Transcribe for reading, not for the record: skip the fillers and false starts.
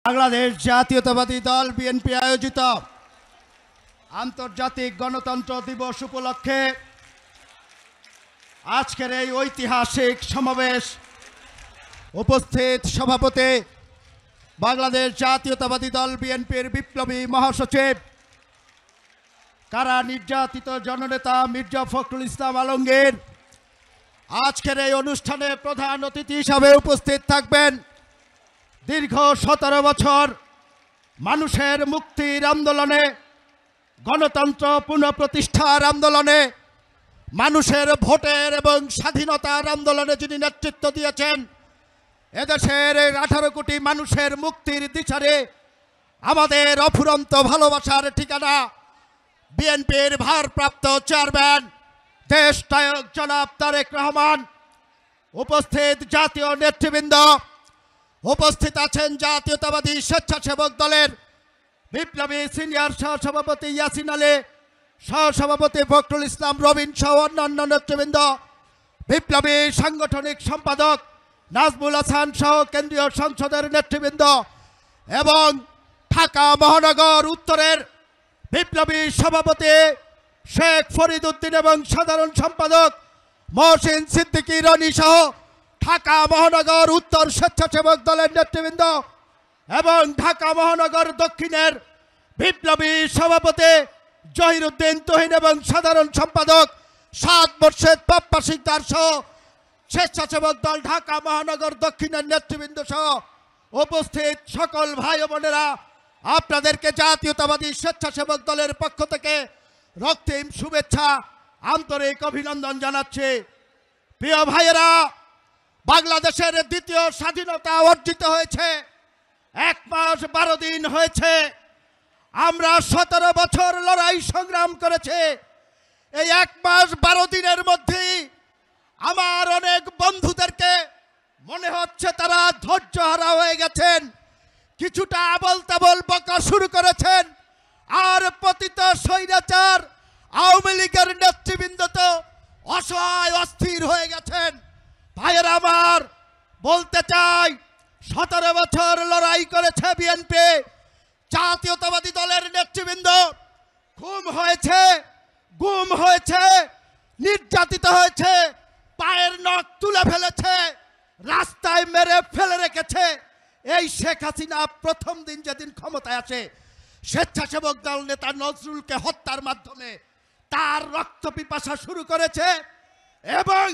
বাংলাদেশ জাতীয়তাবাদী দল বিএনপি আয়োজিত আন্তর্জাতিক গণতন্ত্র দিবস উপলক্ষে আজকের এই ঐতিহাসিক সমাবেশ উপস্থিত সভাপতি বাংলাদেশ জাতীয়তাবাদী দল বিএনপির বিপ্লবী মহাসচিব কারা নির্যাতিত জননেতা মির্জা ফখরুল ইসলাম আলমগীর। আজকের এই অনুষ্ঠানে প্রধান অতিথি হিসাবে উপস্থিত থাকবেন দীর্ঘ 17 বছর মানুষের মুক্তির আন্দোলনে, গণতন্ত্র পুনঃপ্রতিষ্ঠার আন্দোলনে, মানুষের ভোটের এবং স্বাধীনতার আন্দোলনে যিনি নেতৃত্ব দিয়েছেন, এদেশের 18 কোটি মানুষের মুক্তির দিশারে আমাদের অফুরন্ত ভালোবাসার ঠিকানা বিএনপির ভারপ্রাপ্ত চেয়ারম্যান দেশ নায়ক জনাব তারেক রহমান। উপস্থিত জাতীয় নেতৃবৃন্দ, উপস্থিত আছেন জাতীয়তাবাদী স্বেচ্ছাসেবক দলের বিপ্লবী সিনিয়র সহসভাপতি ইয়াসিন আলী, সহসভাপতি ফখরুল ইসলাম রবিন সহ অন্যান্য নেতৃবৃন্দ, বিপ্লবী সাংগঠনিক সম্পাদক নাজমুল হাসান সহ কেন্দ্রীয় সংসদের নেতৃবৃন্দ এবং ঢাকা মহানগর উত্তরের বিপ্লবী সভাপতি শেখ ফরিদ উদ্দিন এবং সাধারণ সম্পাদক মহসিন সিদ্দিকী রনি সহ ঢাকা মহানগর উত্তর স্বেচ্ছাসেবক দলের নেতৃবৃন্দ এবং ঢাকা মহানগর দক্ষিণের বিপ্লবী সভাপতি জহিরুদ্দিন তুহিন এবং সাধারণ সম্পাদক সাদ মোর্শেদ পাপ্পা সিকদার সহ স্বেচ্ছাসেবক দল ঢাকা মহানগর দক্ষিণের নেতৃবৃন্দ সহ উপস্থিত সকল ভাই ও বোনেরা, আপনাদেরকে জাতীয়তাবাদী স্বেচ্ছাসেবক দলের পক্ষ থেকে রক্তিম শুভেচ্ছা, আন্তরিক অভিনন্দন জানাচ্ছি। প্রিয় ভাইয়েরা, বাংলাদেশের দ্বিতীয় স্বাধীনতা অর্জিত হয়েছে 1 মাস 12 দিন হয়েছে। আমরা 17 বছর লড়াই সংগ্রাম করেছি। এই 1 মাস 12 দিনের মধ্যেই আমার অনেক বন্ধুদেরকে মনে হচ্ছে তারা ধৈর্যহারা হয়ে গেছেন, কিছুটা আবল তাবল বকা শুরু করেছেন, আর পতিত স্বৈরাচার আওয়ামী লীগের নেতৃবৃন্দ তো অসহায় অস্থির হয়ে গেছেন। ভাইয়েরা আমার, বলতে চাই 17 বছর লড়াই করেছে বিএনপি, জাতীয়তাবাদী দলের নেতৃবৃন্দ খুন হয়েছে, গুম হয়েছে, নির্যাতিত হয়েছে, পায়ের নখ তুলে ফেলেছে, রাস্তায় মেরে ফেলে রেখেছে। এই শেখ হাসিনা প্রথম দিন যেদিন ক্ষমতায় আসে, স্বেচ্ছাসেবক দল নেতা নজরুলকে হত্যার মাধ্যমে তার রক্ত পিপাসা শুরু করেছে এবং